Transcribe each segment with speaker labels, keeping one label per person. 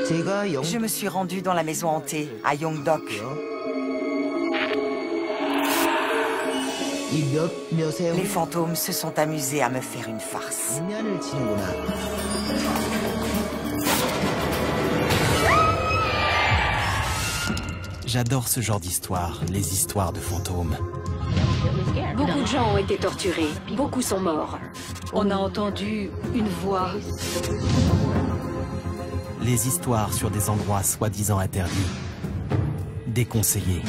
Speaker 1: Je me suis rendue dans la maison hantée, à Yongdok. Les fantômes se sont amusés à me faire une farce.
Speaker 2: J'adore ce genre d'histoire, les histoires de fantômes.
Speaker 3: Beaucoup de gens ont été torturés, beaucoup sont morts. On a entendu une voix.
Speaker 2: Les histoires sur des endroits soi-disant interdits, déconseillés.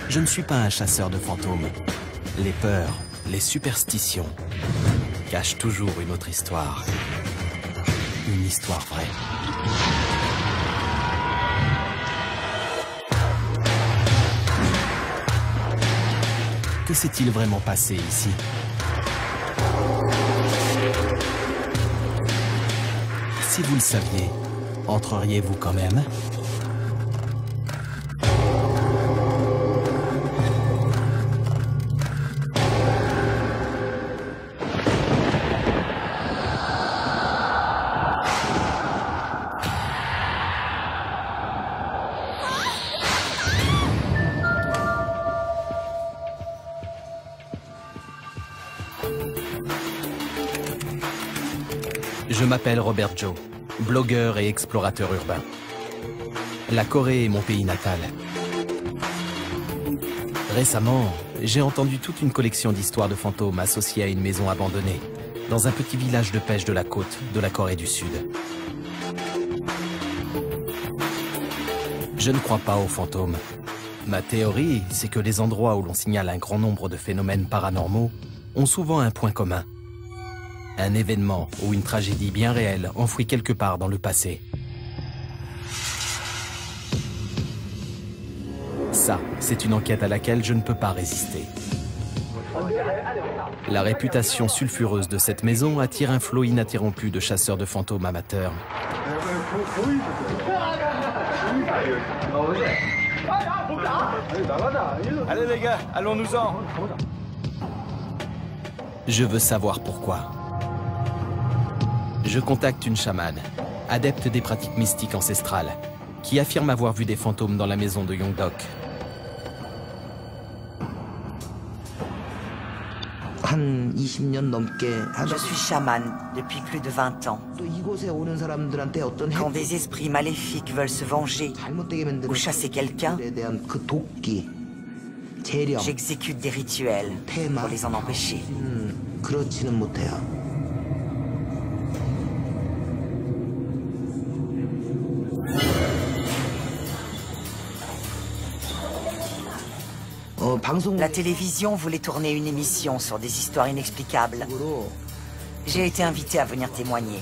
Speaker 2: Je ne suis pas un chasseur de fantômes. Les peurs, les superstitions cachent toujours une autre histoire. Une histoire vraie. Que s'est-il vraiment passé ici? Si vous le saviez, entreriez-vous quand même? Je m'appelle Robert Joe, blogueur et explorateur urbain. La Corée est mon pays natal. Récemment, j'ai entendu toute une collection d'histoires de fantômes associées à une maison abandonnée, dans un petit village de pêche de la côte de la Corée du Sud. Je ne crois pas aux fantômes. Ma théorie, c'est que les endroits où l'on signale un grand nombre de phénomènes paranormaux ont souvent un point commun. Un événement ou une tragédie bien réelle enfouie quelque part dans le passé. Ça, c'est une enquête à laquelle je ne peux pas résister. La réputation sulfureuse de cette maison attire un flot ininterrompu de chasseurs de fantômes amateurs.
Speaker 4: Allez les gars, allons-nous-en.
Speaker 2: Je veux savoir pourquoi. Je contacte une chamane, adepte des pratiques mystiques ancestrales, qui affirme avoir vu des fantômes dans la maison de Yongdok.
Speaker 1: Je suis chamane depuis plus de 20 ans. Quand des esprits maléfiques veulent se venger ou chasser quelqu'un, j'exécute des rituels pour les en empêcher. La télévision voulait tourner une émission sur des histoires inexplicables. J'ai été invité à venir témoigner.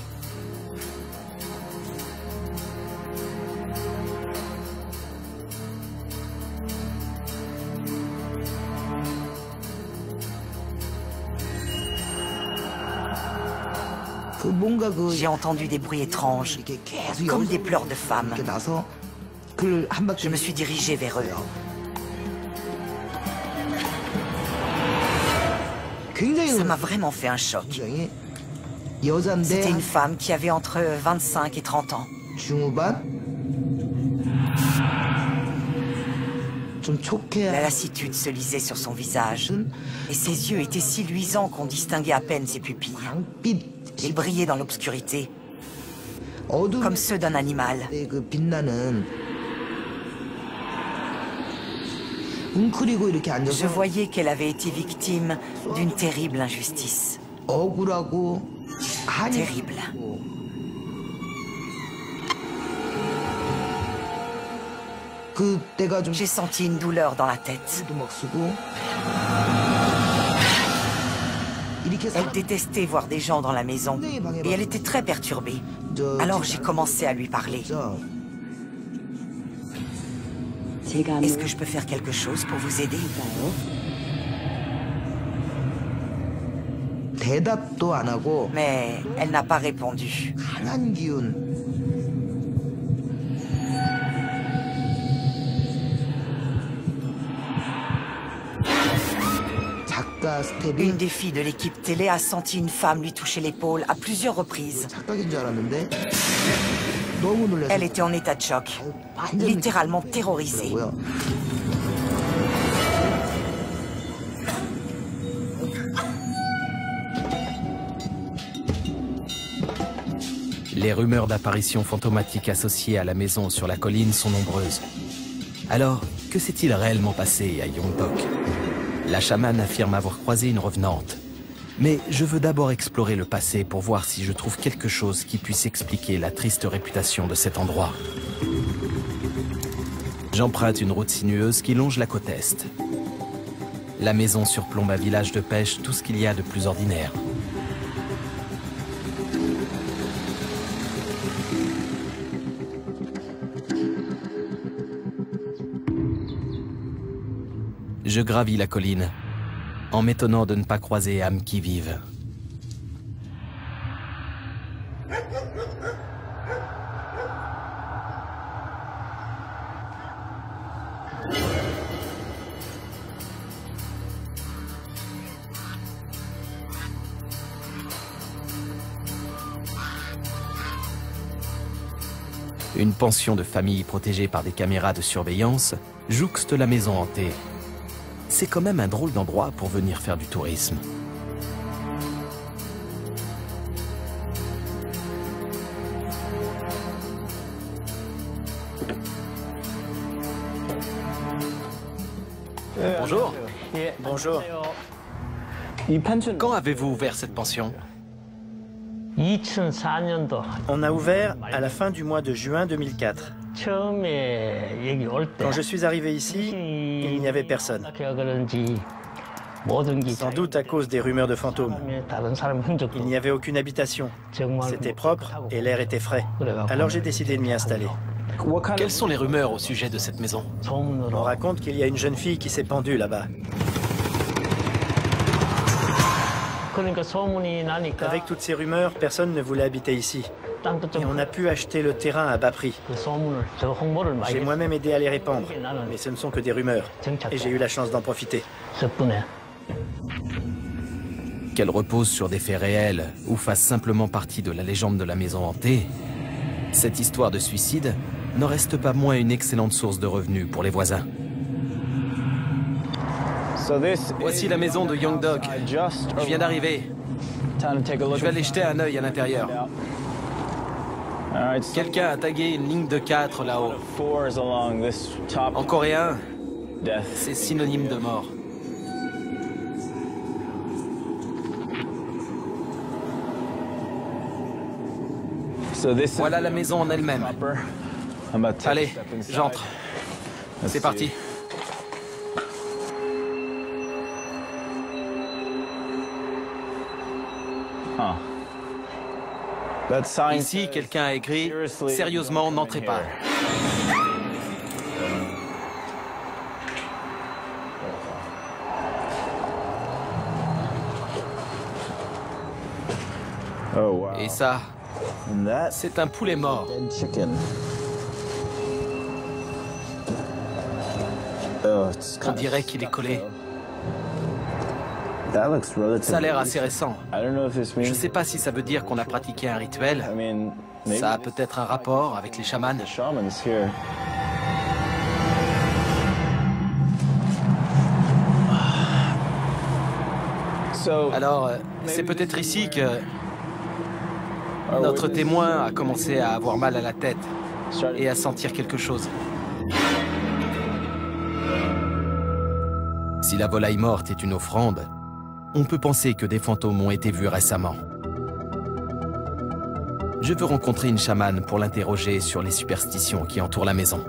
Speaker 1: J'ai entendu des bruits étranges, comme des pleurs de femmes. Je me suis dirigé vers eux. Ça m'a vraiment fait un choc. C'était une femme qui avait entre 25 et 30 ans. La lassitude se lisait sur son visage, et ses yeux étaient si luisants qu'on distinguait à peine ses pupilles. Ils brillaient dans l'obscurité, comme ceux d'un animal. Je voyais qu'elle avait été victime d'une terrible injustice. Terrible. J'ai senti une douleur dans la tête. Elle détestait voir des gens dans la maison et elle était très perturbée. Alors j'ai commencé à lui parler. Est-ce que je peux faire quelque chose pour vous aider? Mais elle n'a pas répondu. Une des filles de l'équipe télé a senti une femme lui toucher l'épaule à plusieurs reprises. Elle était en état de choc, littéralement terrorisée.
Speaker 2: Les rumeurs d'apparitions fantomatiques associées à la maison sur la colline sont nombreuses. Alors, que s'est-il réellement passé à Yongdok? La chamane affirme avoir croisé une revenante. Mais je veux d'abord explorer le passé pour voir si je trouve quelque chose qui puisse expliquer la triste réputation de cet endroit. J'emprunte une route sinueuse qui longe la côte est. La maison surplombe un village de pêche, tout ce qu'il y a de plus ordinaire. Je gravis la colline, en m'étonnant de ne pas croiser âme qui vive. Une pension de famille protégée par des caméras de surveillance jouxte la maison hantée. C'est quand même un drôle d'endroit pour venir faire du tourisme. Bonjour.
Speaker 4: Bonjour.
Speaker 2: Quand avez-vous ouvert cette pension?
Speaker 4: On a ouvert à la fin du mois de juin 2004. Quand je suis arrivé ici, il n'y avait personne. Sans doute à cause des rumeurs de fantômes. Il n'y avait aucune habitation. C'était propre et l'air était frais. Alors j'ai décidé de m'y installer.
Speaker 2: Quelles sont les rumeurs au sujet de cette maison?
Speaker 4: On raconte qu'il y a une jeune fille qui s'est pendue là-bas. Avec toutes ces rumeurs, personne ne voulait habiter ici. Et on a pu acheter le terrain à bas prix. J'ai moi-même aidé à les répandre, mais ce ne sont que des rumeurs. Et j'ai eu la chance d'en profiter.
Speaker 2: Qu'elle repose sur des faits réels ou fasse simplement partie de la légende de la maison hantée, cette histoire de suicide n'en reste pas moins une excellente source de revenus pour les voisins. Voici la maison de Yongdok. Je viens d'arriver. Je vais aller jeter un œil à l'intérieur. Quelqu'un a tagué une ligne de 4 là-haut. En coréen, c'est synonyme de mort. Voilà la maison en elle-même. Allez, j'entre. C'est parti. Ici, quelqu'un a écrit « Sérieusement, n'entrez pas ». Et ça, c'est un poulet mort. On dirait qu'il est collé. Ça a l'air assez récent. Je ne sais pas si ça veut dire qu'on a pratiqué un rituel. Ça a peut-être un rapport avec les chamans. Alors, c'est peut-être ici que notre témoin a commencé à avoir mal à la tête et à sentir quelque chose. Si la volaille morte est une offrande, on peut penser que des fantômes ont été vus récemment. Je veux rencontrer une chamane pour l'interroger sur les superstitions qui entourent la maison.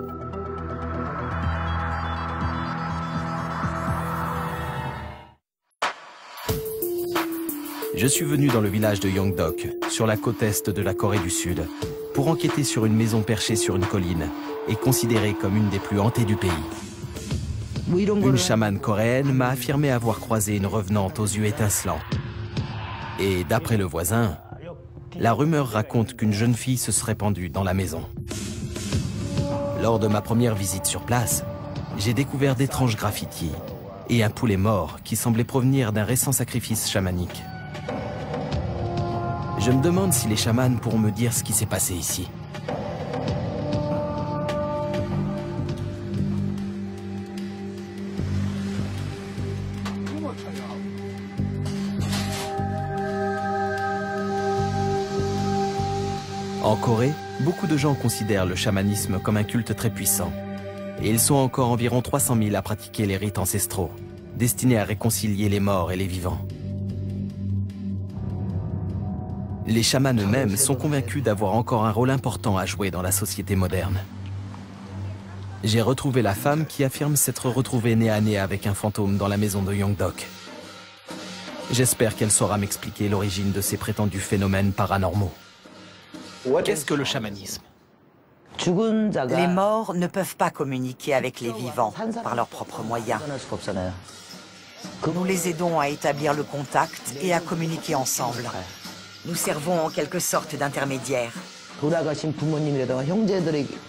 Speaker 2: Je suis venu dans le village de Yongdok, sur la côte est de la Corée du Sud, pour enquêter sur une maison perchée sur une colline et considérée comme une des plus hantées du pays. Une chamane coréenne m'a affirmé avoir croisé une revenante aux yeux étincelants. Et d'après le voisin, la rumeur raconte qu'une jeune fille se serait pendue dans la maison. Lors de ma première visite sur place, j'ai découvert d'étranges graffitis et un poulet mort qui semblait provenir d'un récent sacrifice chamanique. Je me demande si les chamans pourront me dire ce qui s'est passé ici. En Corée, beaucoup de gens considèrent le chamanisme comme un culte très puissant. Et ils sont encore environ 300 000 à pratiquer les rites ancestraux, destinés à réconcilier les morts et les vivants. Les chamans eux-mêmes sont convaincus d'avoir encore un rôle important à jouer dans la société moderne. J'ai retrouvé la femme qui affirme s'être retrouvée nez à nez avec un fantôme dans la maison de Yongdok. J'espère qu'elle saura m'expliquer l'origine de ces prétendus phénomènes paranormaux.
Speaker 5: Qu'est-ce que le chamanisme?
Speaker 1: Les morts ne peuvent pas communiquer avec les vivants par leurs propres moyens. Nous les aidons à établir le contact et à communiquer ensemble. Nous servons en quelque sorte d'intermédiaires.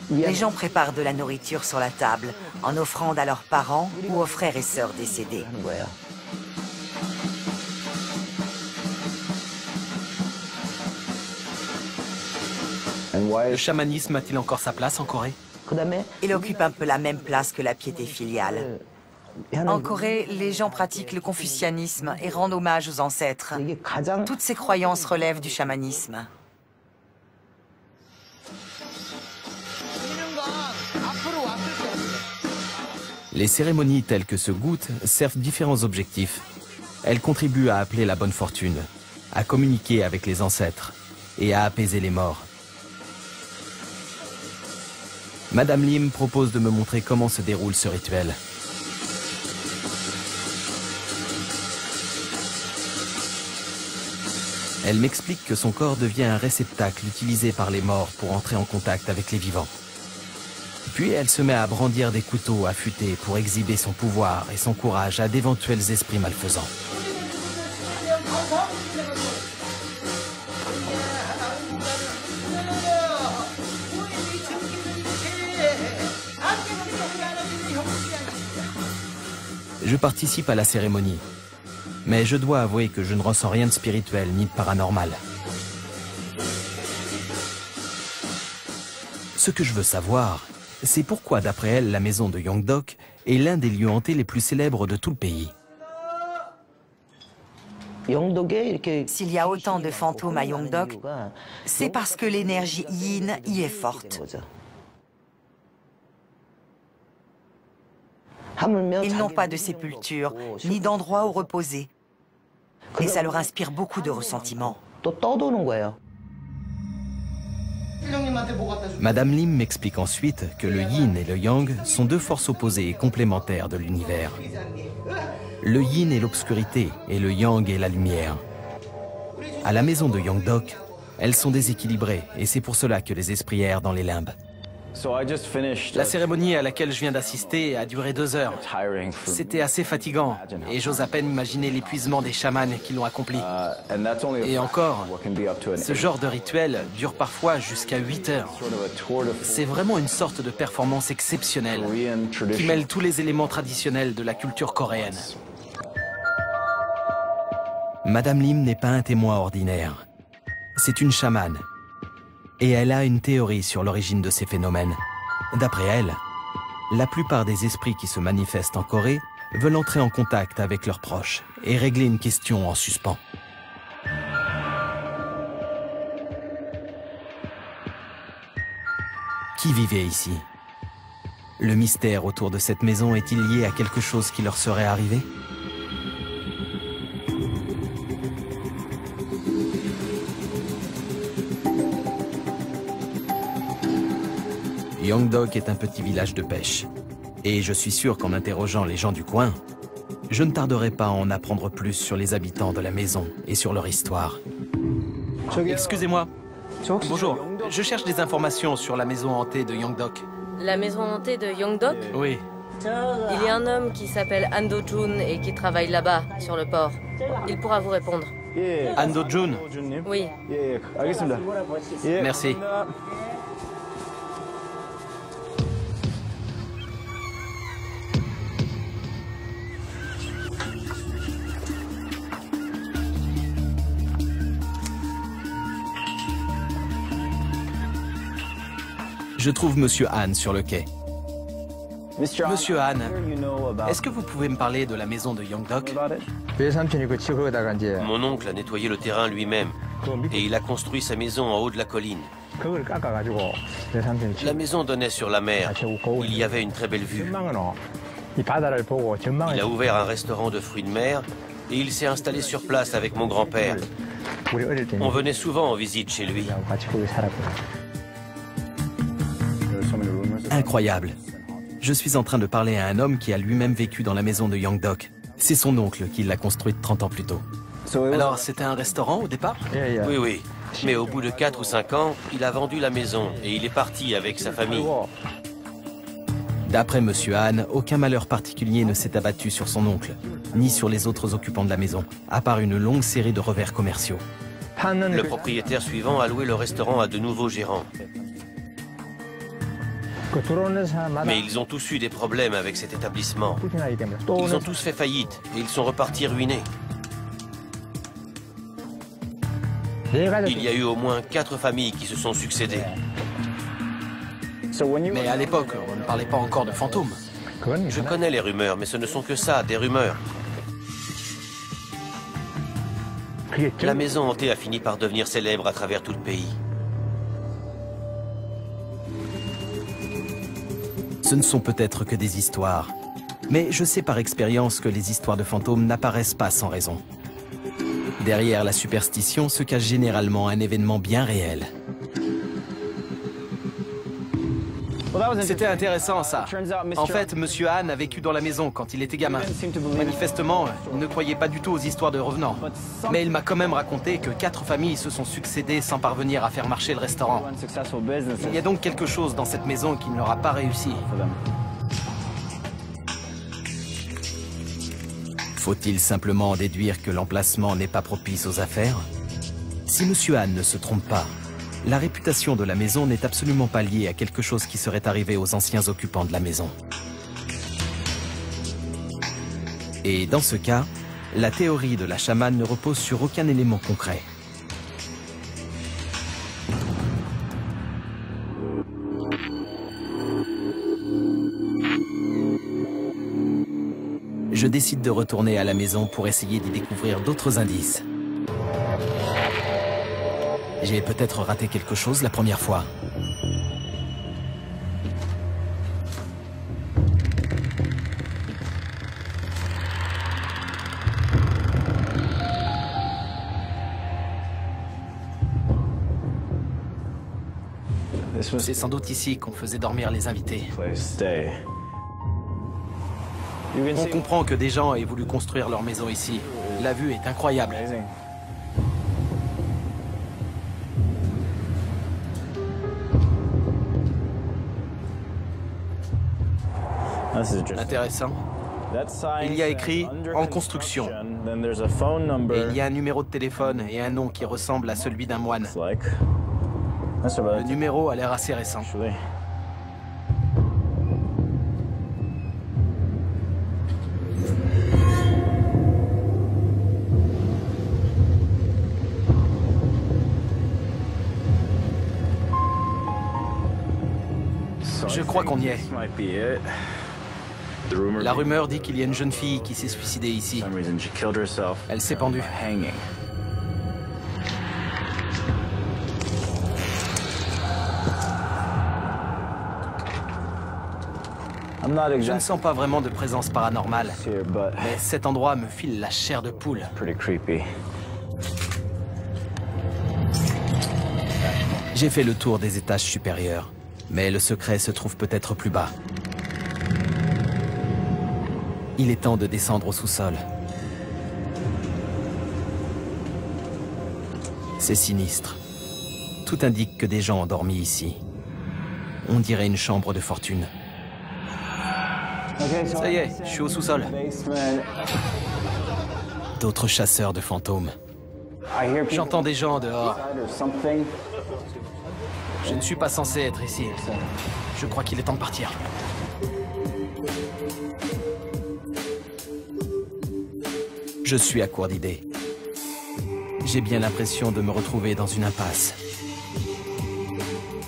Speaker 1: Les gens préparent de la nourriture sur la table, en offrande à leurs parents ou aux frères et sœurs décédés.
Speaker 5: Le chamanisme a-t-il encore sa place en Corée?
Speaker 1: Il occupe un peu la même place que la piété filiale. En Corée, les gens pratiquent le confucianisme et rendent hommage aux ancêtres. Toutes ces croyances relèvent du chamanisme.
Speaker 2: Les cérémonies telles que ce goutte servent différents objectifs. Elles contribuent à appeler la bonne fortune, à communiquer avec les ancêtres et à apaiser les morts. Madame Lim propose de me montrer comment se déroule ce rituel. Elle m'explique que son corps devient un réceptacle utilisé par les morts pour entrer en contact avec les vivants. Puis elle se met à brandir des couteaux affûtés pour exhiber son pouvoir et son courage à d'éventuels esprits malfaisants. Je participe à la cérémonie, mais je dois avouer que je ne ressens rien de spirituel ni de paranormal. Ce que je veux savoir, c'est pourquoi, d'après elle, la maison de Yongdok est l'un des lieux hantés les plus célèbres de tout le pays.
Speaker 1: S'il y a autant de fantômes à Yongdok, c'est parce que l'énergie yin y est forte. Ils n'ont pas de sépulture, ni d'endroit où reposer. Et ça leur inspire beaucoup de ressentiment.
Speaker 2: Madame Lim m'explique ensuite que le yin et le yang sont deux forces opposées et complémentaires de l'univers. Le yin est l'obscurité et le yang est la lumière. À la maison de Yongdok, elles sont déséquilibrées et c'est pour cela que les esprits errent dans les limbes.
Speaker 5: La cérémonie à laquelle je viens d'assister a duré 2 heures. C'était assez fatigant et j'ose à peine imaginer l'épuisement des chamans qui l'ont accompli. Et encore, ce genre de rituel dure parfois jusqu'à 8 heures. C'est vraiment une sorte de performance exceptionnelle qui mêle tous les éléments traditionnels de la culture coréenne.
Speaker 2: Madame Lim n'est pas un témoin ordinaire. C'est une chamane. Et elle a une théorie sur l'origine de ces phénomènes. D'après elle, la plupart des esprits qui se manifestent en Corée veulent entrer en contact avec leurs proches et régler une question en suspens. Qui vivait ici? Le mystère autour de cette maison est-il lié à quelque chose qui leur serait arrivé? Yongdok est un petit village de pêche. Et je suis sûr qu'en interrogeant les gens du coin, je ne tarderai pas à en apprendre plus sur les habitants de la maison et sur leur histoire.
Speaker 5: Excusez-moi. Bonjour. Je cherche des informations sur la maison hantée de Yongdok.
Speaker 6: La maison hantée de Yongdok?
Speaker 5: Oui.
Speaker 6: Il y a un homme qui s'appelle Han Do-jun et qui travaille là-bas, sur le port. Il pourra vous répondre.
Speaker 5: Han Do-jun?
Speaker 6: Oui.
Speaker 5: Merci.
Speaker 2: Je trouve Monsieur Han sur le quai.
Speaker 5: Monsieur Han, est-ce que vous pouvez me parler de la maison de Yongdok?
Speaker 7: Mon oncle a nettoyé le terrain lui-même et il a construit sa maison en haut de la colline. La maison donnait sur la mer. Il y avait une très belle vue. Il a ouvert un restaurant de fruits de mer et il s'est installé sur place avec mon grand-père. On venait souvent en visite chez lui.
Speaker 2: Incroyable. Je suis en train de parler à un homme qui a lui-même vécu dans la maison de Yongdok. C'est son oncle qui l'a construite 30 ans plus tôt.
Speaker 5: Alors, c'était un restaurant au départ?
Speaker 7: Oui, oui. Mais au bout de 4 ou 5 ans, il a vendu la maison et il est parti avec sa famille.
Speaker 2: D'après Monsieur Han, aucun malheur particulier ne s'est abattu sur son oncle, ni sur les autres occupants de la maison, à part une longue série de revers commerciaux.
Speaker 7: Le propriétaire suivant a loué le restaurant à de nouveaux gérants. Mais ils ont tous eu des problèmes avec cet établissement. Ils ont tous fait faillite et ils sont repartis ruinés. Il y a eu au moins 4 familles qui se sont succédées.
Speaker 5: Mais à l'époque, on ne parlait pas encore de fantômes.
Speaker 7: Je connais les rumeurs, mais ce ne sont que ça, des rumeurs. La maison hantée a fini par devenir célèbre à travers tout le pays.
Speaker 2: Ce ne sont peut-être que des histoires, mais je sais par expérience que les histoires de fantômes n'apparaissent pas sans raison. Derrière la superstition se cache généralement un événement bien réel.
Speaker 5: C'était intéressant, ça. En fait, Monsieur Han a vécu dans la maison quand il était gamin. Manifestement, il ne croyait pas du tout aux histoires de revenants. Mais il m'a quand même raconté que 4 familles se sont succédées sans parvenir à faire marcher le restaurant. Il y a donc quelque chose dans cette maison qui ne leur a pas réussi.
Speaker 2: Faut-il simplement déduire que l'emplacement n'est pas propice aux affaires? Si Monsieur Han ne se trompe pas, la réputation de la maison n'est absolument pas liée à quelque chose qui serait arrivé aux anciens occupants de la maison. Et dans ce cas, la théorie de la chamane ne repose sur aucun élément concret. Je décide de retourner à la maison pour essayer d'y découvrir d'autres indices. J'ai peut-être raté quelque chose la première fois.
Speaker 5: C'est sans doute ici qu'on faisait dormir les invités. On comprend que des gens aient voulu construire leur maison ici. La vue est incroyable. Intéressant. Il y a écrit « En construction ». Et il y a un numéro de téléphone et un nom qui ressemble à celui d'un moine. Le numéro a l'air assez récent. Je crois qu'on y est. La rumeur dit qu'il y a une jeune fille qui s'est suicidée ici. Elle s'est pendue. Je ne sens pas vraiment de présence paranormale, mais cet endroit me file la chair de poule.
Speaker 2: J'ai fait le tour des étages supérieurs, mais le secret se trouve peut-être plus bas. Il est temps de descendre au sous-sol. C'est sinistre. Tout indique que des gens ont dormi ici. On dirait une chambre de fortune.
Speaker 5: Ça y est, je suis au sous-sol.
Speaker 2: D'autres chasseurs de fantômes.
Speaker 5: J'entends des gens dehors. Je ne suis pas censé être ici. Je crois qu'il est temps de partir.
Speaker 2: Je suis à court d'idées. J'ai bien l'impression de me retrouver dans une impasse.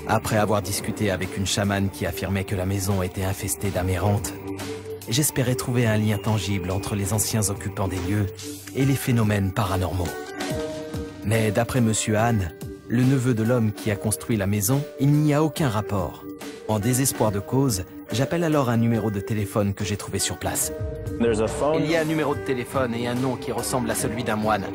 Speaker 2: Après avoir discuté avec une chamane qui affirmait que la maison était infestée d'amérantes, j'espérais trouver un lien tangible entre les anciens occupants des lieux et les phénomènes paranormaux. Mais d'après Monsieur Han, le neveu de l'homme qui a construit la maison, il n'y a aucun rapport. En désespoir de cause, j'appelle alors un numéro de téléphone que j'ai trouvé sur place.
Speaker 5: Il y a un numéro de téléphone et un nom qui ressemble à celui d'un moine.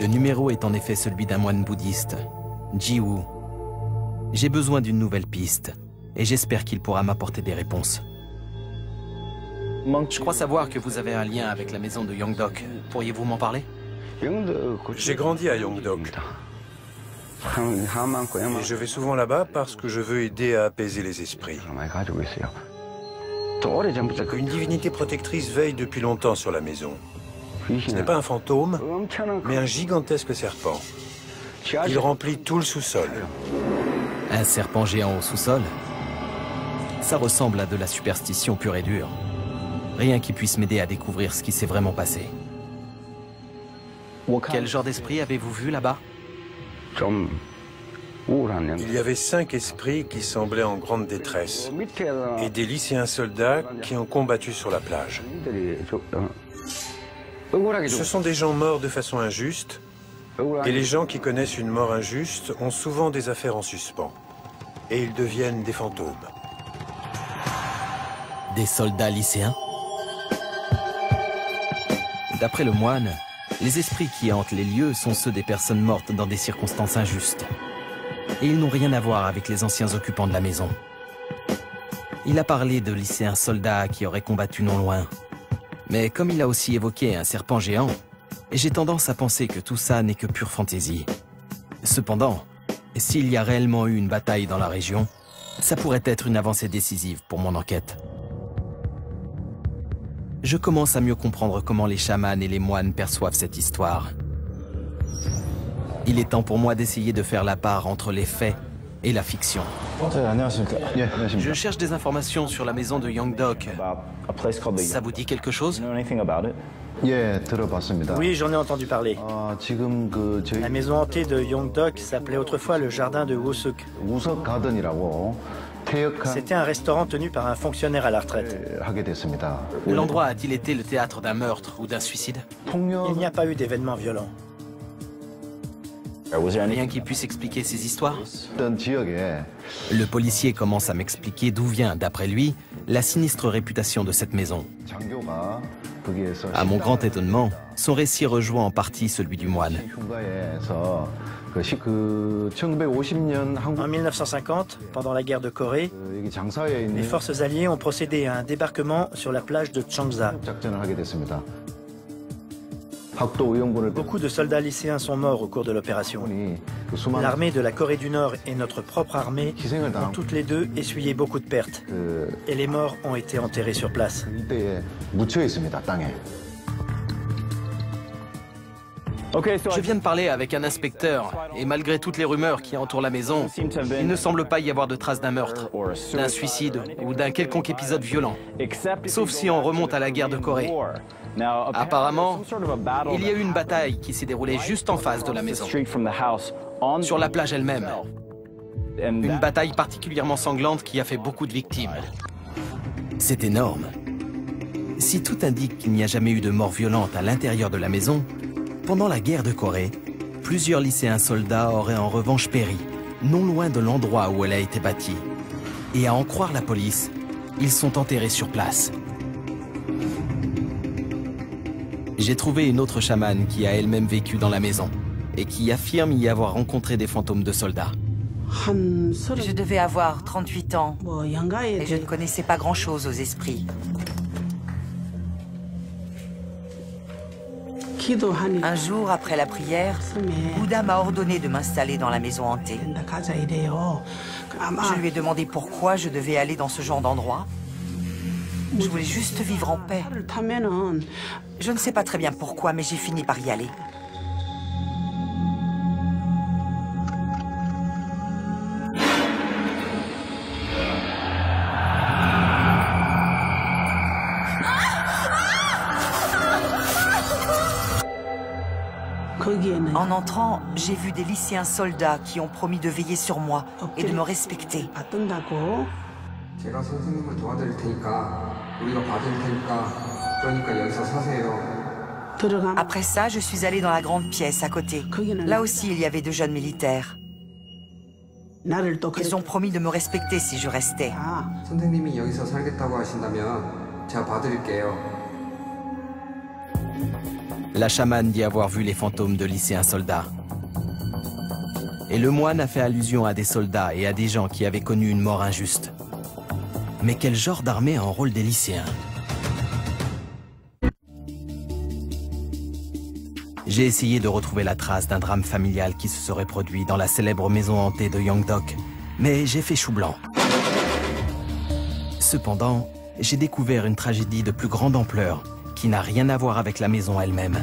Speaker 2: Le numéro est en effet celui d'un moine bouddhiste, Jiwoo. J'ai besoin d'une nouvelle piste et j'espère qu'il pourra m'apporter des réponses.
Speaker 5: Je crois savoir que vous avez un lien avec la maison de Yongdok. Pourriez-vous m'en parler?
Speaker 8: J'ai grandi à Yongdok. Et je vais souvent là-bas parce que je veux aider à apaiser les esprits. Une divinité protectrice veille depuis longtemps sur la maison. Ce n'est pas un fantôme, mais un gigantesque serpent. Il remplit tout le sous-sol.
Speaker 2: Un serpent géant au sous-sol? Ça ressemble à de la superstition pure et dure. Rien qui puisse m'aider à découvrir ce qui s'est vraiment passé.
Speaker 5: Quel genre d'esprit avez-vous vu là-bas?
Speaker 8: Il y avait 5 esprits qui semblaient en grande détresse et des lycéens soldats qui ont combattu sur la plage. Ce sont des gens morts de façon injuste et les gens qui connaissent une mort injuste ont souvent des affaires en suspens et ils deviennent des fantômes.
Speaker 2: Des soldats lycéens? D'après le moine, les esprits qui hantent les lieux sont ceux des personnes mortes dans des circonstances injustes. Et ils n'ont rien à voir avec les anciens occupants de la maison. Il a parlé de lycéens soldats qui auraient combattu non loin. Mais comme il a aussi évoqué un serpent géant, j'ai tendance à penser que tout ça n'est que pure fantaisie. Cependant, s'il y a réellement eu une bataille dans la région, ça pourrait être une avancée décisive pour mon enquête. Je commence à mieux comprendre comment les chamans et les moines perçoivent cette histoire. Il est temps pour moi d'essayer de faire la part entre les faits et la fiction.
Speaker 5: Je cherche des informations sur la maison de Yongdok. Ça vous dit quelque chose?
Speaker 4: Oui, j'en ai entendu parler. La maison hantée de Yongdok s'appelait autrefois le jardin de Wusuk. C'était un restaurant tenu par un fonctionnaire à la retraite.
Speaker 5: L'endroit a-t-il été le théâtre d'un meurtre ou d'un suicide?
Speaker 4: Il n'y a pas eu d'événements violents.
Speaker 5: Rien qui puisse expliquer ces histoires?
Speaker 2: Le policier commence à m'expliquer d'où vient, d'après lui, la sinistre réputation de cette maison. À mon grand étonnement, son récit rejoint en partie celui du moine.
Speaker 4: En 1950, pendant la guerre de Corée, les forces alliées ont procédé à un débarquement sur la plage de Changsa. Beaucoup de soldats lycéens sont morts au cours de l'opération. L'armée de la Corée du Nord et notre propre armée ont toutes les deux essuyé beaucoup de pertes. Et les morts ont été enterrés sur place.
Speaker 5: Je viens de parler avec un inspecteur, et malgré toutes les rumeurs qui entourent la maison, il ne semble pas y avoir de traces d'un meurtre, d'un suicide ou d'un quelconque épisode violent, sauf si on remonte à la guerre de Corée. Apparemment, il y a eu une bataille qui s'est déroulée juste en face de la maison, sur la plage elle-même. Une bataille particulièrement sanglante qui a fait beaucoup de victimes.
Speaker 2: C'est énorme. Si tout indique qu'il n'y a jamais eu de mort violente à l'intérieur de la maison, pendant la guerre de Corée, plusieurs lycéens soldats auraient en revanche péri, non loin de l'endroit où elle a été bâtie. Et à en croire la police, ils sont enterrés sur place. J'ai trouvé une autre chamane qui a elle-même vécu dans la maison et qui affirme y avoir rencontré des fantômes de soldats.
Speaker 1: Je devais avoir 38 ans et je ne connaissais pas grand-chose aux esprits. Un jour, après la prière, Bouddha m'a ordonné de m'installer dans la maison hantée. Je lui ai demandé pourquoi je devais aller dans ce genre d'endroit. Je voulais juste vivre en paix. Je ne sais pas très bien pourquoi, mais j'ai fini par y aller. En entrant, j'ai vu des lycéens soldats qui ont promis de veiller sur moi et de me respecter. Après ça, je suis allée dans la grande pièce à côté. Là aussi, il y avait de jeunes militaires. Ils ont promis de me respecter si je restais.
Speaker 2: La chamane dit avoir vu les fantômes de lycéens soldats. Et le moine a fait allusion à des soldats et à des gens qui avaient connu une mort injuste. Mais quel genre d'armée enrôle des lycéens? J'ai essayé de retrouver la trace d'un drame familial qui se serait produit dans la célèbre maison hantée de Yongdok, mais j'ai fait chou blanc. Cependant, j'ai découvert une tragédie de plus grande ampleur qui n'a rien à voir avec la maison elle-même.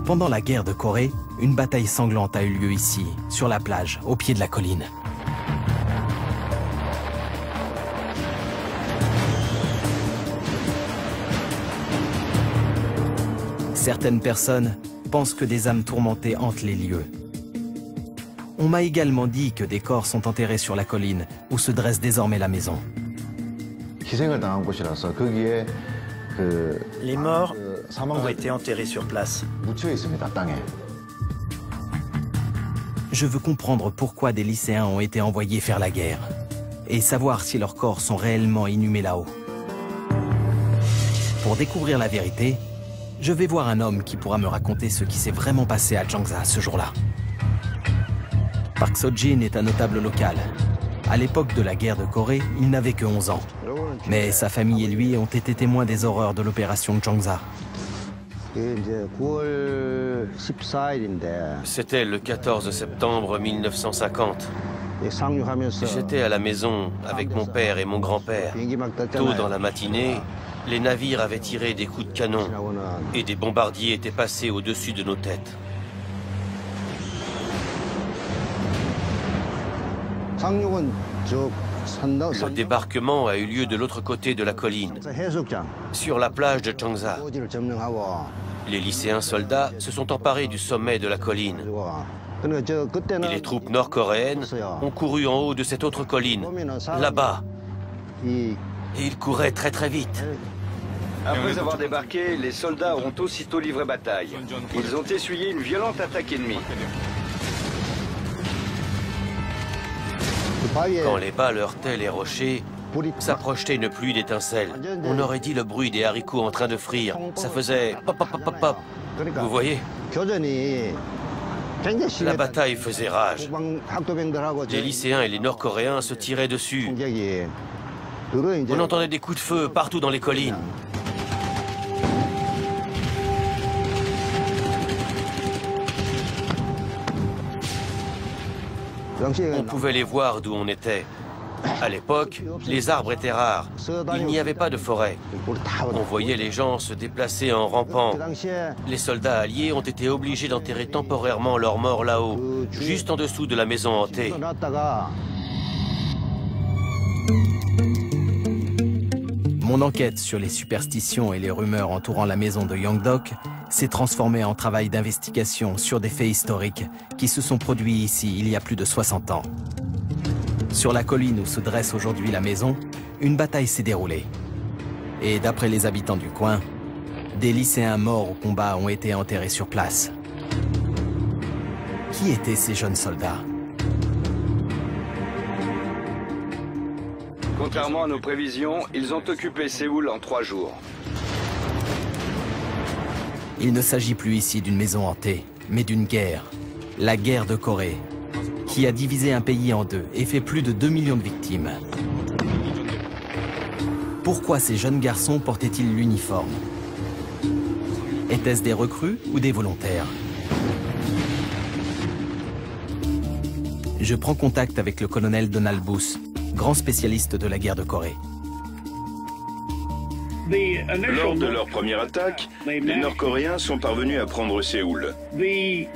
Speaker 2: Pendant la guerre de Corée, une bataille sanglante a eu lieu ici, sur la plage, au pied de la colline. Certaines personnes pensent que des âmes tourmentées hantent les lieux. On m'a également dit que des corps sont enterrés sur la colline où se dresse désormais la maison.
Speaker 4: Les morts ont été enterrés sur place.
Speaker 2: Je veux comprendre pourquoi des lycéens ont été envoyés faire la guerre et savoir si leurs corps sont réellement inhumés là-haut. Pour découvrir la vérité, je vais voir un homme qui pourra me raconter ce qui s'est vraiment passé à Changsa ce jour-là. Park So-jin est un notable local. À l'époque de la guerre de Corée, il n'avait que 11 ans. Mais sa famille et lui ont été témoins des horreurs de l'opération Changsa.
Speaker 7: C'était le 14 septembre 1950. J'étais à la maison avec mon père et mon grand-père. Tôt dans la matinée, les navires avaient tiré des coups de canon et des bombardiers étaient passés au-dessus de nos têtes. Le débarquement a eu lieu de l'autre côté de la colline, sur la plage de Changsa. Les lycéens soldats se sont emparés du sommet de la colline. Et les troupes nord-coréennes ont couru en haut de cette autre colline, là-bas. Et ils couraient très très vite.
Speaker 9: Après avoir débarqué, les soldats ont aussitôt livré bataille. Ils ont essuyé une violente attaque ennemie.
Speaker 7: Quand les balles heurtaient les rochers, ça projetait une pluie d'étincelles. On aurait dit le bruit des haricots en train de frire. Ça faisait pop, pop, pop, pop, pop. Vous voyez? La bataille faisait rage. Les lycéens et les Nord-Coréens se tiraient dessus. On entendait des coups de feu partout dans les collines. On pouvait les voir d'où on était. À l'époque, les arbres étaient rares. Il n'y avait pas de forêt. On voyait les gens se déplacer en rampant. Les soldats alliés ont été obligés d'enterrer temporairement leurs morts là-haut, juste en dessous de la maison hantée.
Speaker 2: Mon enquête sur les superstitions et les rumeurs entourant la maison de Yongdok s'est transformée en travail d'investigation sur des faits historiques qui se sont produits ici il y a plus de 60 ans. Sur la colline où se dresse aujourd'hui la maison, une bataille s'est déroulée. Et d'après les habitants du coin, des lycéens morts au combat ont été enterrés sur place. Qui étaient ces jeunes soldats ?
Speaker 9: Contrairement à nos prévisions, ils ont occupé Séoul en 3 jours.
Speaker 2: Il ne s'agit plus ici d'une maison hantée, mais d'une guerre. La guerre de Corée, qui a divisé un pays en deux et fait plus de 2 millions de victimes. Pourquoi ces jeunes garçons portaient-ils l'uniforme? Étaient-ce des recrues ou des volontaires? Je prends contact avec le colonel Donald Booth, grand spécialiste de la guerre de Corée.
Speaker 10: Lors de leur première attaque, les Nord-Coréens sont parvenus à prendre Séoul. Les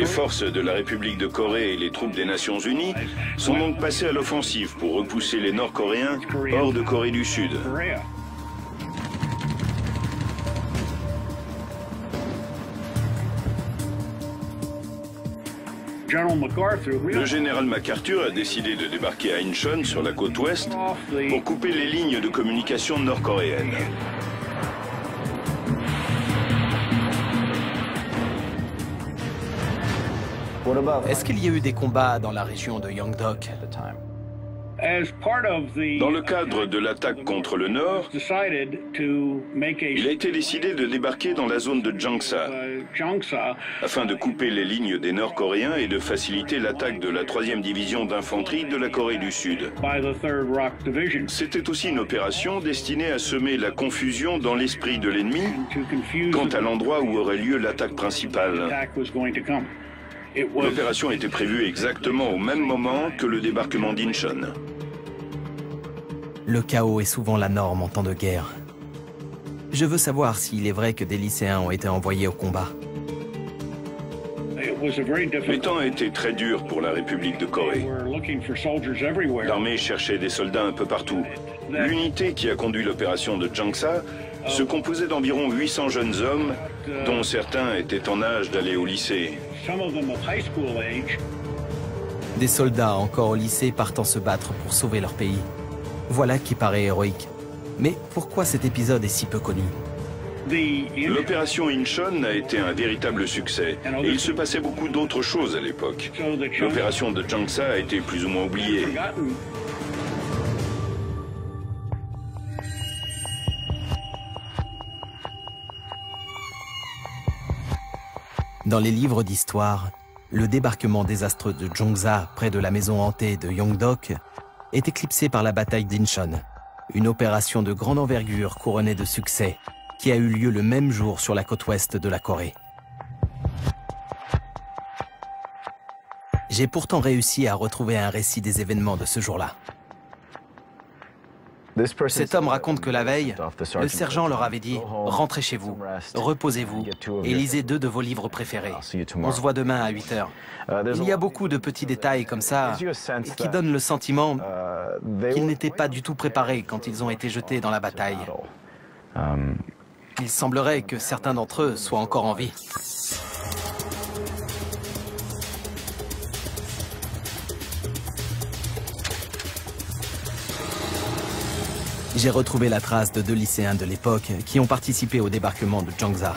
Speaker 10: forces de la République de Corée et les troupes des Nations Unies sont donc passées à l'offensive pour repousser les Nord-Coréens hors de Corée du Sud. Le général MacArthur a décidé de débarquer à Incheon, sur la côte ouest, pour couper les lignes de communication nord-coréennes.
Speaker 2: Est-ce qu'il y a eu des combats dans la région de Yeongdeok?
Speaker 10: Dans le cadre de l'attaque contre le nord, il a été décidé de débarquer dans la zone de Jangsa afin de couper les lignes des Nord-Coréens et de faciliter l'attaque de la 3e division d'infanterie de la Corée du Sud. C'était aussi une opération destinée à semer la confusion dans l'esprit de l'ennemi quant à l'endroit où aurait lieu l'attaque principale. L'opération était prévue exactement au même moment que le débarquement d'Incheon.
Speaker 2: Le chaos est souvent la norme en temps de guerre. Je veux savoir s'il est vrai que des lycéens ont été envoyés au combat.
Speaker 10: Les temps étaient très durs pour la République de Corée. L'armée cherchait des soldats un peu partout. L'unité qui a conduit l'opération de Jangsa se composait d'environ 800 jeunes hommes, dont certains étaient en âge d'aller au lycée.
Speaker 2: Des soldats encore au lycée partant se battre pour sauver leur pays. Voilà qui paraît héroïque. Mais pourquoi cet épisode est si peu connu?
Speaker 10: L'opération Incheon a été un véritable succès, et il se passait beaucoup d'autres choses à l'époque. L'opération de Jangsa a été plus ou moins oubliée.
Speaker 2: Dans les livres d'histoire, le débarquement désastreux de Jongsa près de la maison hantée de Yeongdeok est éclipsé par la bataille d'Incheon, une opération de grande envergure couronnée de succès qui a eu lieu le même jour sur la côte ouest de la Corée. J'ai pourtant réussi à retrouver un récit des événements de ce jour-là. Cet homme raconte que la veille, le sergent leur avait dit « Rentrez chez vous, reposez-vous et lisez 2 de vos livres préférés. On se voit demain à 8 heures. » Il y a beaucoup de petits détails comme ça qui donnent le sentiment qu'ils n'étaient pas du tout préparés quand ils ont été jetés dans la bataille. Il semblerait que certains d'entre eux soient encore en vie. J'ai retrouvé la trace de 2 lycéens de l'époque qui ont participé au débarquement de Jangsa.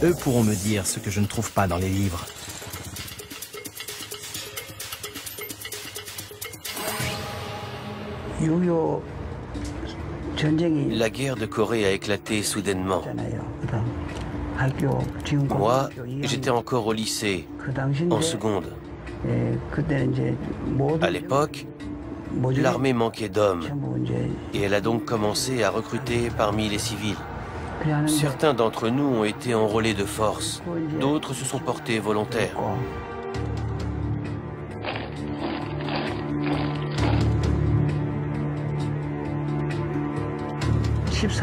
Speaker 2: Eux pourront me dire ce que je ne trouve pas dans les livres.
Speaker 7: La guerre de Corée a éclaté soudainement. Moi, j'étais encore au lycée, en seconde. À l'époque, l'armée manquait d'hommes, et elle a donc commencé à recruter parmi les civils. Certains d'entre nous ont été enrôlés de force, d'autres se sont portés volontaires.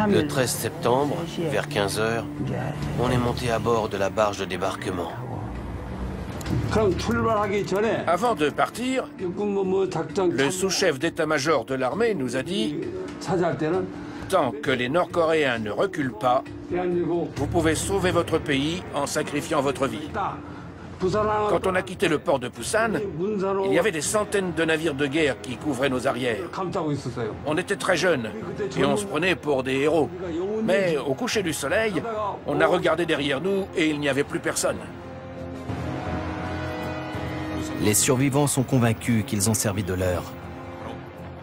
Speaker 7: Le 13 septembre, vers 15 h, on est monté à bord de la barge de débarquement.
Speaker 11: Avant de partir, le sous-chef d'état-major de l'armée nous a dit « Tant que les Nord-Coréens ne reculent pas, vous pouvez sauver votre pays en sacrifiant votre vie. » Quand on a quitté le port de Busan, il y avait des centaines de navires de guerre qui couvraient nos arrières. On était très jeunes et on se prenait pour des héros. Mais au coucher du soleil, on a regardé derrière nous et il n'y avait plus personne.
Speaker 2: Les survivants sont convaincus qu'ils ont servi de leur.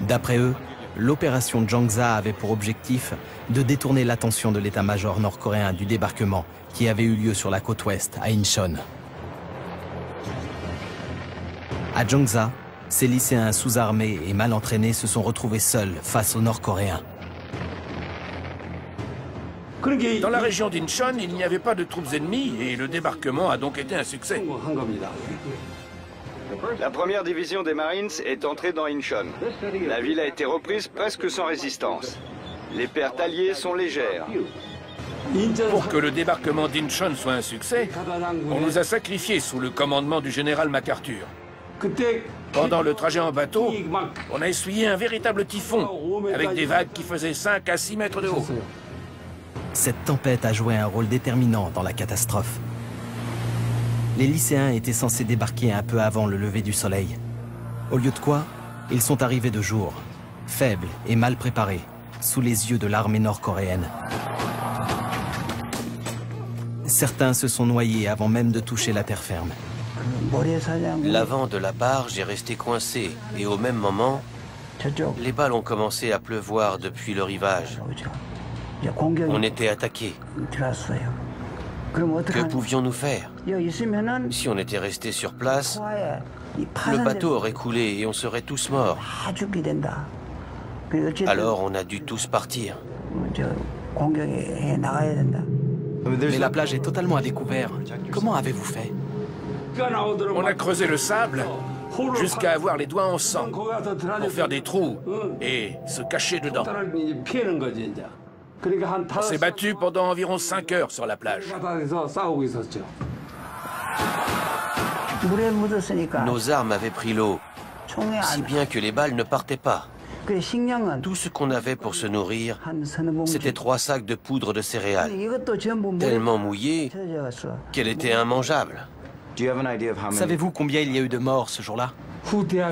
Speaker 2: D'après eux, l'opération Jangsa avait pour objectif de détourner l'attention de l'état-major nord-coréen du débarquement qui avait eu lieu sur la côte ouest, à Incheon. À Jangsa, ces lycéens sous-armés et mal entraînés se sont retrouvés seuls face aux Nord-Coréens.
Speaker 11: Dans la région d'Incheon, il n'y avait pas de troupes ennemies et le débarquement a donc été un succès.
Speaker 9: La 1re division des Marines est entrée dans Incheon. La ville a été reprise presque sans résistance. Les pertes alliées sont légères.
Speaker 11: Pour que le débarquement d'Incheon soit un succès, on nous a sacrifiés sous le commandement du général MacArthur. Pendant le trajet en bateau, on a essuyé un véritable typhon, avec des vagues qui faisaient 5 à 6 mètres de haut.
Speaker 2: Cette tempête a joué un rôle déterminant dans la catastrophe. Les lycéens étaient censés débarquer un peu avant le lever du soleil. Au lieu de quoi, ils sont arrivés de jour, faibles et mal préparés, sous les yeux de l'armée nord-coréenne. Certains se sont noyés avant même de toucher la terre ferme.
Speaker 7: L'avant de la barge est resté coincé et au même moment, les balles ont commencé à pleuvoir depuis le rivage. On était attaqués. Que pouvions-nous faire? Si on était resté sur place, le bateau aurait coulé et on serait tous morts. Alors on a dû tous partir.
Speaker 2: Mais la plage est totalement à découvert. Comment avez-vous fait?
Speaker 11: On a creusé le sable jusqu'à avoir les doigts en sang pour faire des trous et se cacher dedans. On s'est battu pendant environ 5 heures sur la plage.
Speaker 7: Nos armes avaient pris l'eau, si bien que les balles ne partaient pas. Tout ce qu'on avait pour se nourrir, c'était 3 sacs de poudre de céréales, tellement mouillées qu'elle était immangeable.
Speaker 2: Savez-vous combien il y a eu de morts ce jour-là?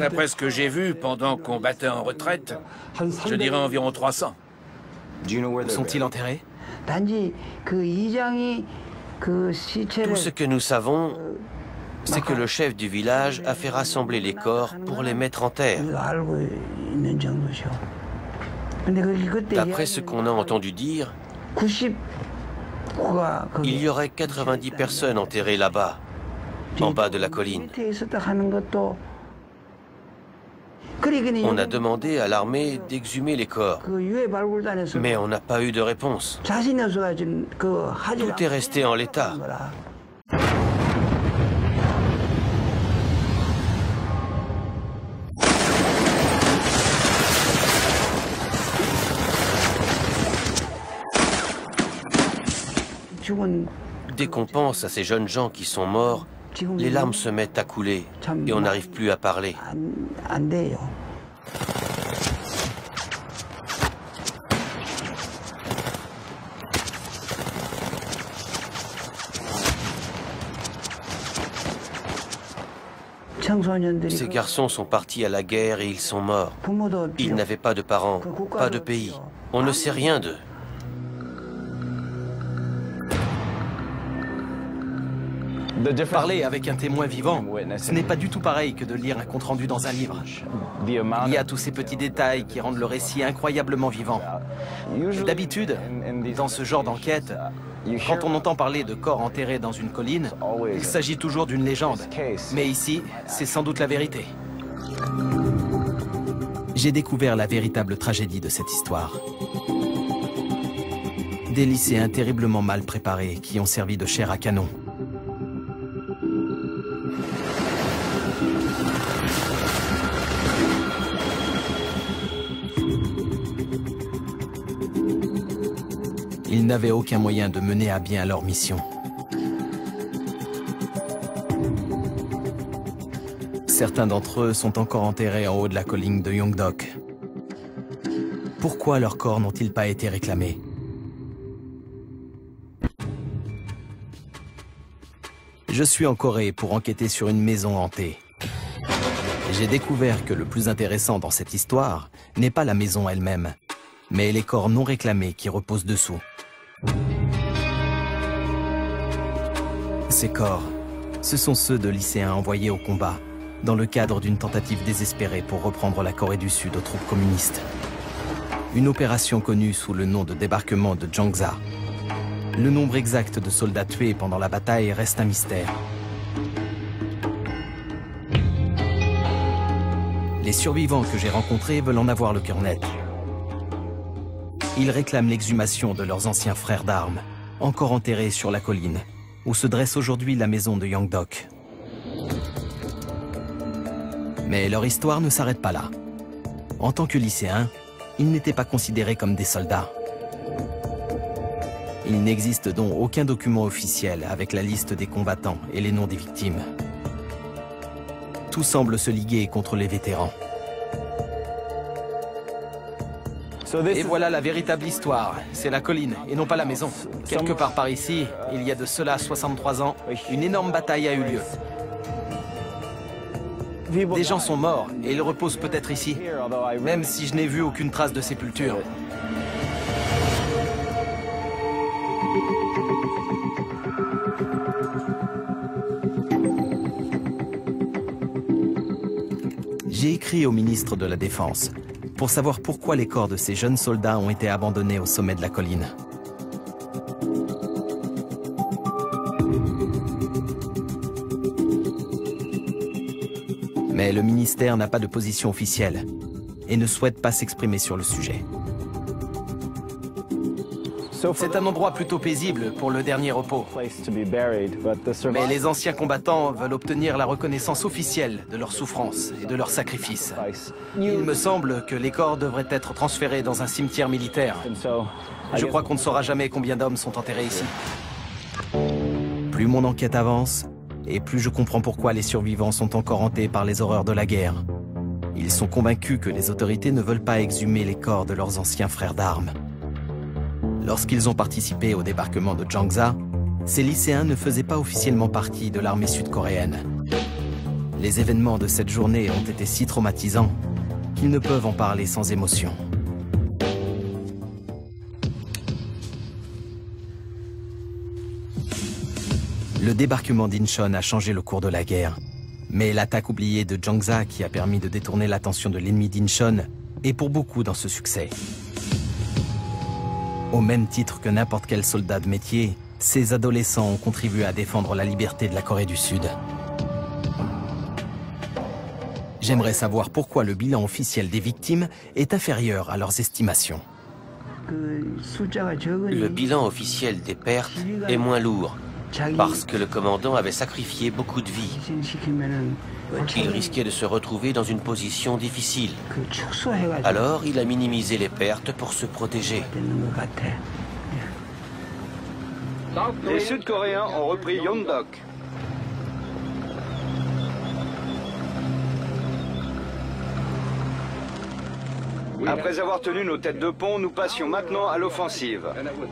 Speaker 11: D'après ce que j'ai vu pendant qu'on battait en retraite, je dirais environ 300.
Speaker 2: Où sont-ils enterrés?
Speaker 7: Tout ce que nous savons, c'est que le chef du village a fait rassembler les corps pour les mettre en terre. D'après ce qu'on a entendu dire, il y aurait 90 personnes enterrées là-bas, en bas de la colline. On a demandé à l'armée d'exhumer les corps, mais on n'a pas eu de réponse. Tout est resté en l'état. Dès qu'on pense à ces jeunes gens qui sont morts, les larmes se mettent à couler et on n'arrive plus à parler. Ces garçons sont partis à la guerre et ils sont morts. Ils n'avaient pas de parents, pas de pays. On ne sait rien d'eux.
Speaker 2: Parler avec un témoin vivant, ce n'est pas du tout pareil que de lire un compte-rendu dans un livre. Il y a tous ces petits détails qui rendent le récit incroyablement vivant. D'habitude, dans ce genre d'enquête, quand on entend parler de corps enterrés dans une colline, il s'agit toujours d'une légende. Mais ici, c'est sans doute la vérité. J'ai découvert la véritable tragédie de cette histoire. Des lycéens terriblement mal préparés qui ont servi de chair à canon. Ils n'avaient aucun moyen de mener à bien leur mission. Certains d'entre eux sont encore enterrés en haut de la colline de Yongdok. Pourquoi leurs corps n'ont-ils pas été réclamés? Je suis en Corée pour enquêter sur une maison hantée. J'ai découvert que le plus intéressant dans cette histoire n'est pas la maison elle-même, mais les corps non réclamés qui reposent dessous. Ces corps, ce sont ceux de lycéens envoyés au combat, dans le cadre d'une tentative désespérée pour reprendre la Corée du Sud aux troupes communistes. Une opération connue sous le nom de débarquement de Jangsa. Le nombre exact de soldats tués pendant la bataille reste un mystère. Les survivants que j'ai rencontrés veulent en avoir le cœur net. Ils réclament l'exhumation de leurs anciens frères d'armes, encore enterrés sur la colline, où se dresse aujourd'hui la maison de Yongdok. Mais leur histoire ne s'arrête pas là. En tant que lycéens, ils n'étaient pas considérés comme des soldats. Il n'existe donc aucun document officiel avec la liste des combattants et les noms des victimes. Tout semble se liguer contre les vétérans.
Speaker 5: Et voilà la véritable histoire. C'est la colline et non pas la maison. Quelque part par ici, il y a de cela 63 ans, une énorme bataille a eu lieu. Des gens sont morts et ils reposent peut-être ici, même si je n'ai vu aucune trace de sépulture.
Speaker 2: J'ai écrit au ministre de la Défense pour savoir pourquoi les corps de ces jeunes soldats ont été abandonnés au sommet de la colline. Mais le ministère n'a pas de position officielle et ne souhaite pas s'exprimer sur le sujet.
Speaker 5: C'est un endroit plutôt paisible pour le dernier repos. Mais les anciens combattants veulent obtenir la reconnaissance officielle de leurs souffrances et de leurs sacrifices. Il me semble que les corps devraient être transférés dans un cimetière militaire. Je crois qu'on ne saura jamais combien d'hommes sont enterrés ici.
Speaker 2: Plus mon enquête avance, et plus je comprends pourquoi les survivants sont encore hantés par les horreurs de la guerre. Ils sont convaincus que les autorités ne veulent pas exhumer les corps de leurs anciens frères d'armes. Lorsqu'ils ont participé au débarquement de Jangsa, ces lycéens ne faisaient pas officiellement partie de l'armée sud-coréenne. Les événements de cette journée ont été si traumatisants qu'ils ne peuvent en parler sans émotion. Le débarquement d'Incheon a changé le cours de la guerre, mais l'attaque oubliée de Jangsa qui a permis de détourner l'attention de l'ennemi d'Incheon est pour beaucoup dans ce succès. Au même titre que n'importe quel soldat de métier, ces adolescents ont contribué à défendre la liberté de la Corée du Sud. J'aimerais savoir pourquoi le bilan officiel des victimes est inférieur à leurs estimations.
Speaker 7: Le bilan officiel des pertes est moins lourd, parce que le commandant avait sacrifié beaucoup de vies. Il risquait de se retrouver dans une position difficile. Alors, il a minimisé les pertes pour se protéger.
Speaker 9: Les Sud-Coréens ont repris Yongdok. Après avoir tenu nos têtes de pont, nous passions maintenant à l'offensive.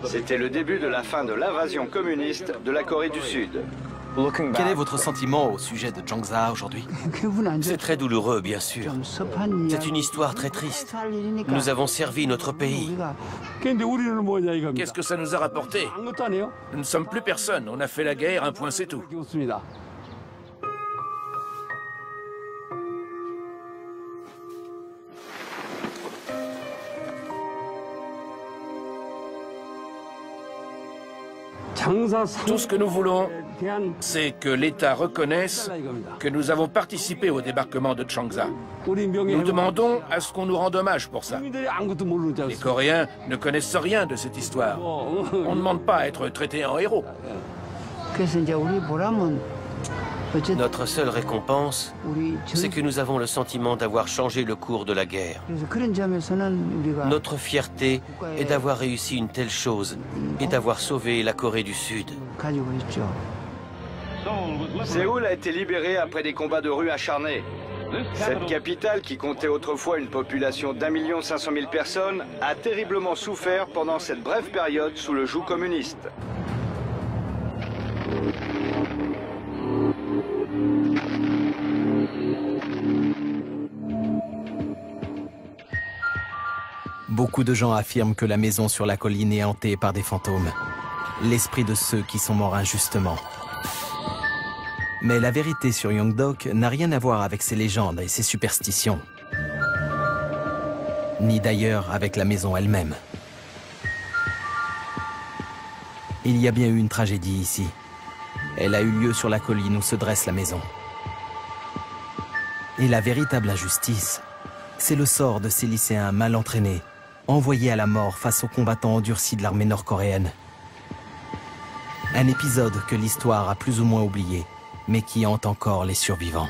Speaker 9: C'était le début de la fin de l'invasion communiste de la Corée du Sud.
Speaker 5: Quel est votre sentiment au sujet de Jangsa aujourd'hui?
Speaker 7: C'est très douloureux, bien sûr. C'est une histoire très triste. Nous avons servi notre pays.
Speaker 11: Qu'est-ce que ça nous a rapporté? Nous ne sommes plus personne. On a fait la guerre, un point c'est tout. Tout ce que nous voulons, c'est que l'État reconnaisse que nous avons participé au débarquement de Jangsa. Nous demandons à ce qu'on nous rende hommage pour ça. Les Coréens ne connaissent rien de cette histoire. On ne demande pas à être traité en héros.
Speaker 7: Notre seule récompense, c'est que nous avons le sentiment d'avoir changé le cours de la guerre. Notre fierté est d'avoir réussi une telle chose et d'avoir sauvé la Corée du Sud.
Speaker 9: Séoul a été libérée après des combats de rue acharnés. Cette capitale, qui comptait autrefois une population d'1,5 million de personnes, a terriblement souffert pendant cette brève période sous le joug communiste.
Speaker 2: Beaucoup de gens affirment que la maison sur la colline est hantée par des fantômes, l'esprit de ceux qui sont morts injustement. Mais la vérité sur Yongdok n'a rien à voir avec ces légendes et ces superstitions, ni d'ailleurs avec la maison elle-même. Il y a bien eu une tragédie ici. Elle a eu lieu sur la colline où se dresse la maison. Et la véritable injustice, c'est le sort de ces lycéens mal entraînés, envoyés à la mort face aux combattants endurcis de l'armée nord-coréenne. Un épisode que l'histoire a plus ou moins oublié, mais qui hante encore les survivants.